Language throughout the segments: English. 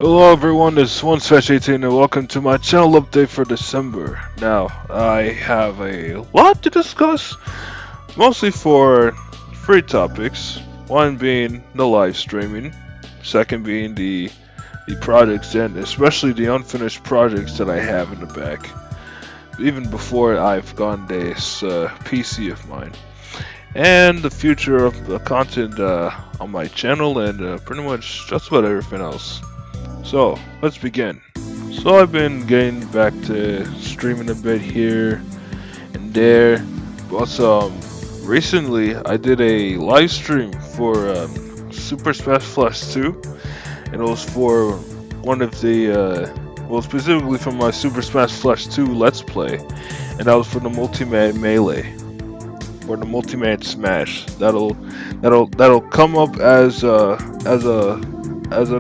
Hello everyone, this is OneSfetch18 and welcome to my channel update for December. Now, I have a lot to discuss, mostly for three topics. One being the live streaming, second being the projects and especially the unfinished projects that I have in the back, even before I've gotten this PC of mine. And the future of the content on my channel and pretty much just about everything else. So, let's begin. So I've been getting back to streaming a bit here and there, but recently I did a live stream for Super Smash Bros. 2, and it was for one of the, well specifically for my Super Smash Bros. 2 Let's Play, and that was for the Multi-Man Melee, or the Multi-Man Smash. That'll come up as an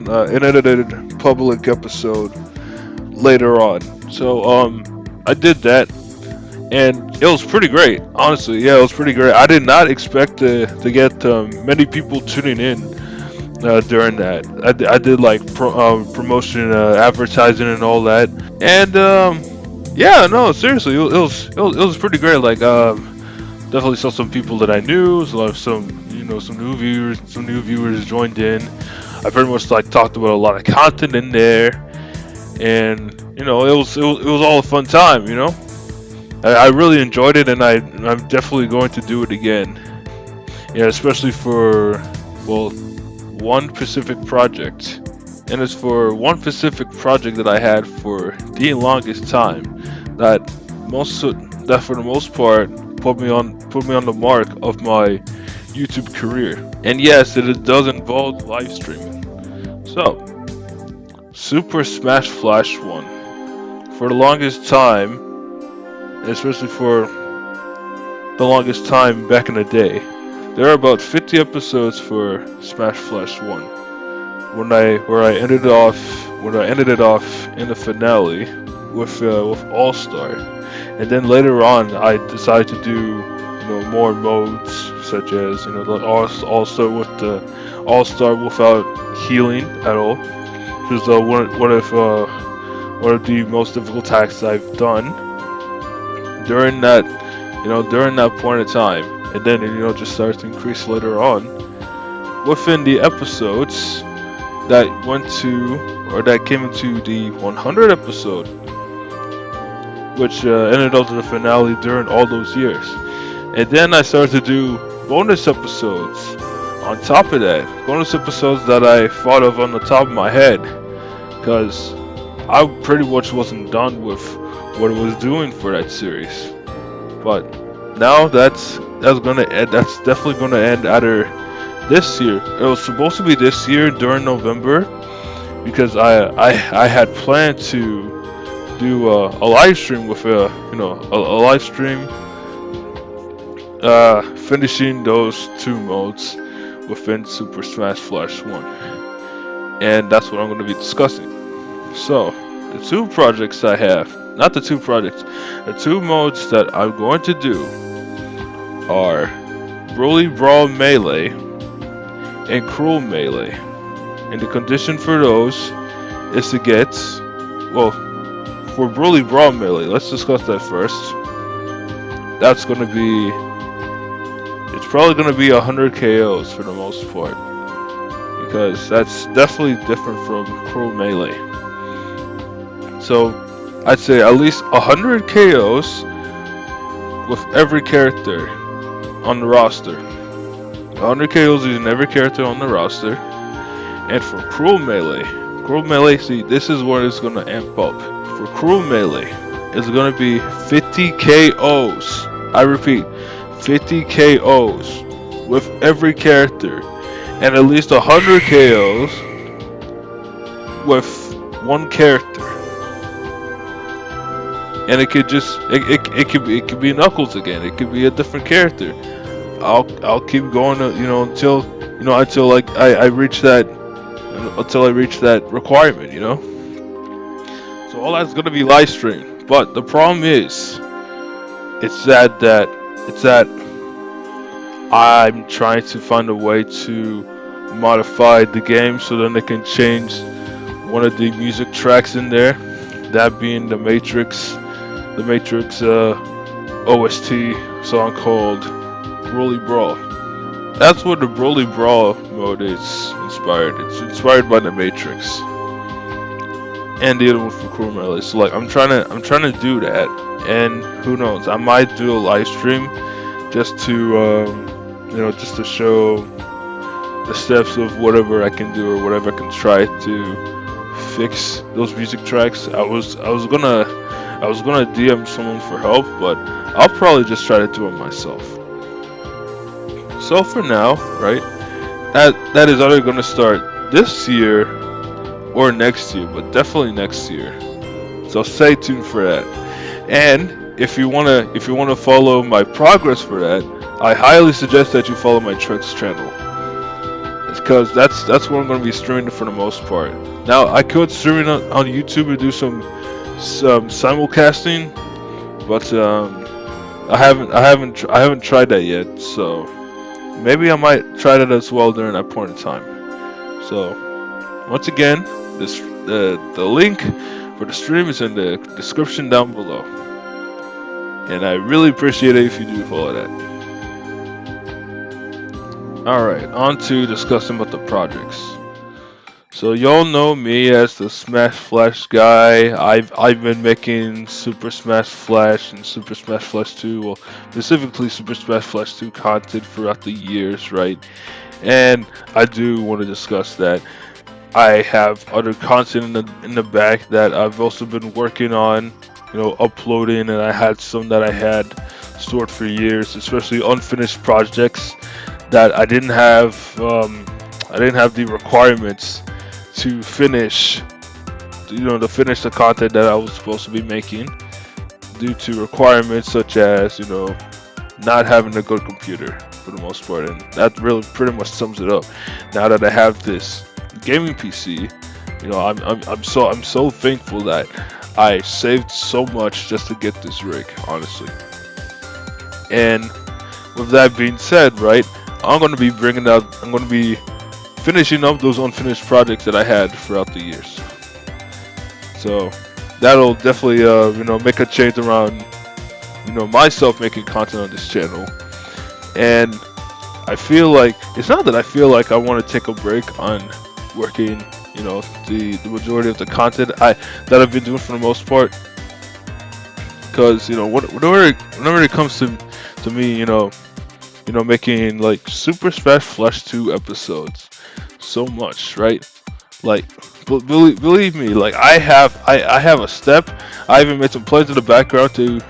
unedited public episode later on. So I did that, and it was pretty great. Honestly, yeah, it was pretty great. I did not expect to get many people tuning in during that. I did like promotion, advertising, and all that. And yeah, no, seriously, it was pretty great. Like definitely saw some people that I knew. So some new viewers joined in. I pretty much like talked about a lot of content in there, and it was all a fun time. I really enjoyed it, and I'm definitely going to do it again. Yeah, especially for one specific project, and it's for one specific project that I had for the longest time that most that for the most part put me on the mark of my YouTube career. And yes, it does involve live streaming. So, Super Smash Flash 1. For the longest time, especially for the longest time back in the day, there are about 50 episodes for Smash Flash 1. Where I ended it off in the finale with All Star, and then later on I decided to do more modes, such as the All Star with the All Star without healing at all, which is one of the most difficult tasks I've done during that point of time, and then just starts to increase later on within the episodes that that came into the 100 episode, which ended up in the finale during all those years. And then I started to do bonus episodes on top of that. Bonus episodes that I thought of on the top of my head, because I pretty much wasn't done with what it was doing for that series. But now that's gonna end. That's definitely gonna end either this year. It was supposed to be this year during November, because I had planned to do a live stream with a live stream finishing those two modes within Super Smash Bros. 1, and that's what I'm going to be discussing. So the two projects I have, not the two projects, the two modes that I'm going to do are Broly Brawl Melee and Cruel Melee. And the condition for those is to get, for Broly Brawl Melee, let's discuss that first. That's going to be, it's probably going to be 100 KOs for the most part, because that's definitely different from Cruel Melee. So I'd say at least 100 KOs with every character on the roster. 100 KOs using every character on the roster. And for Cruel Melee, see, this is where it's gonna amp up. For Cruel Melee, it's gonna be 50 KOs. I repeat, 50 KOs with every character, and at least 100 KOs with one character. And it could be Knuckles again. It could be a different character. I'll keep going, until like I reach that. Until I reach that requirement, So all that's gonna be live streamed. But the problem is, it's that I'm trying to find a way to modify the game so then they can change one of the music tracks in there, that being the Matrix OST song called Broly Brawl. That's what the Broly Brawl mode is inspired. It's inspired by the Matrix and the other one from Chrome LA. So like I'm trying to do that, and who knows, I might do a live stream just to just to show the steps of whatever I can do or whatever I can try to fix those music tracks. I was gonna DM someone for help, but I'll probably just try to do it myself. So for now, right, that is either gonna start this year or next year, but definitely next year. So stay tuned for that. And if you wanna follow my progress for that, I highly suggest that you follow my Tricks channel. It's because that's where I'm gonna be streaming for the most part. Now I could stream it on YouTube and do some simulcasting, but I haven't tried that yet. So maybe I might try that as well during that point in time. So once again, the link for the stream is in the description down below, and I really appreciate it if you do follow that. All right, on to discussing about the projects. So y'all know me as the Smash Flash guy. I've been making Super Smash Flash and Super Smash Flash 2, well, specifically Super Smash Flash 2 content throughout the years, right? And I do want to discuss that. I have other content in the back that I've also been working on, uploading, and I had some that I had stored for years, especially unfinished projects that I didn't have the requirements to finish, to finish the content that I was supposed to be making due to requirements such as, not having a good computer for the most part, and that really pretty much sums it up. Now that I have this gaming PC, I'm so thankful that I saved so much just to get this rig, honestly. And with that being said, right, I'm going to be finishing up those unfinished projects that I had throughout the years. So that'll definitely, make a change around, myself making content on this channel. And I feel like, it's not that I feel like I want to take a break on working, the majority of the content that I've been doing for the most part. Because, whenever it comes to me, making like Super Smash Flash 2 episodes so much, right? Like, believe me, like I have a step. I even made some plans in the background to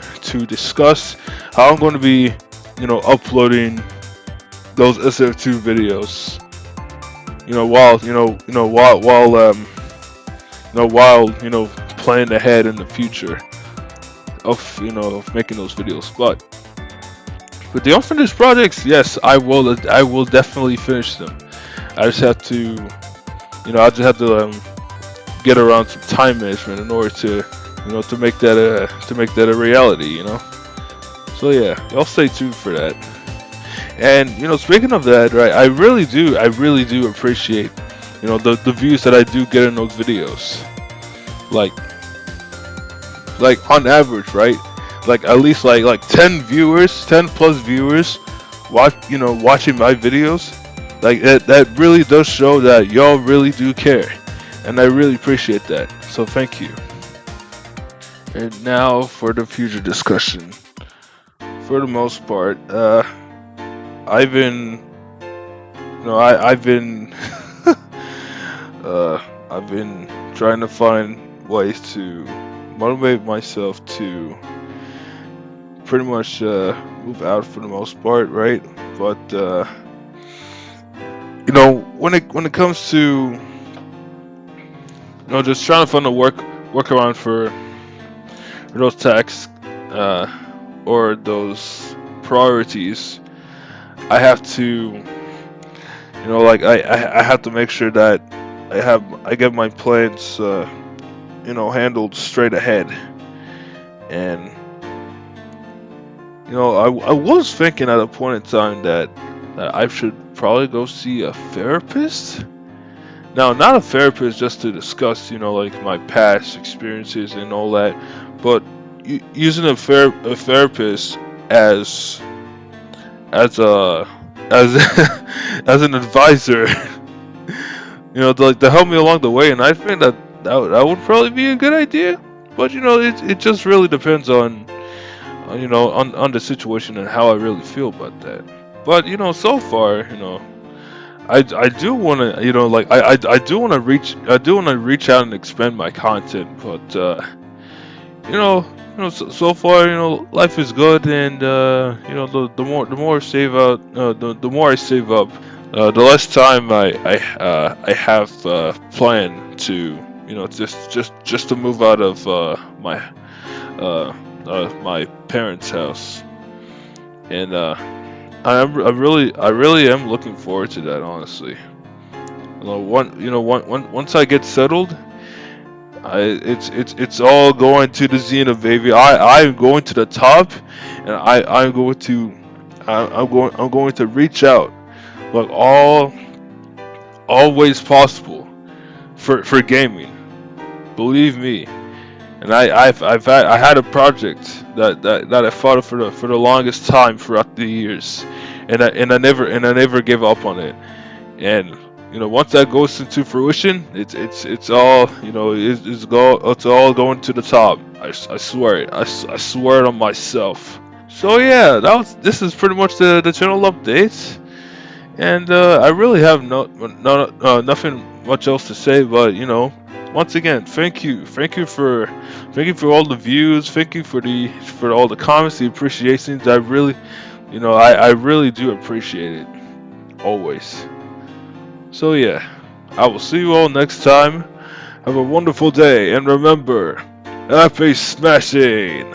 discuss how I'm going to be, uploading those SF2 videos. While planning ahead in the future of making those videos. But with the unfinished projects, yes, I will definitely finish them. I just have to, get around some time management in order to make that a reality. So yeah, y'all stay tuned for that. And speaking of that, right, I really do appreciate, the views that I do get in those videos. Like on average, right? Like at least like 10 viewers, 10 plus viewers watching my videos. Like that really does show that y'all really do care, and I really appreciate that. So thank you. And now for the future discussion. For the most part, I've been I've been trying to find ways to motivate myself to pretty much move out for the most part, right? But when it comes to just trying to find a workaround for those tasks or those priorities, I have to I have to make sure that I get my plans handled straight ahead. And I was thinking at a point in time that I should probably go see a therapist, Now, not a therapist just to discuss, like my past experiences and all that, but using a therapist as as a as as an advisor, to help me along the way. And I think that would probably be a good idea. But it just really depends on the situation and how I really feel about that. But so far, I do want to, I do want to reach out and expand my content. But so far, life is good, and the more I save out, the more I save up, the less time I have planned to, just to move out of my parents' house. And I really am looking forward to that, honestly. Once I get settled, it's all going to the zenith, baby. I'm going to the top, and I'm going to reach out, like all ways possible for gaming. Believe me. And I had a project that I fought for the longest time throughout the years, and I never gave up on it. And once that goes into fruition, it's all it's all going to the top. I swear it. I swear it on myself. So yeah, this is pretty much the channel updates, and I really have nothing much else to say. But once again, thank you for all the views, thank you for all the comments, the appreciations. I really do appreciate it always. So yeah, I will see you all next time. Have a wonderful day, and remember, happy smashing!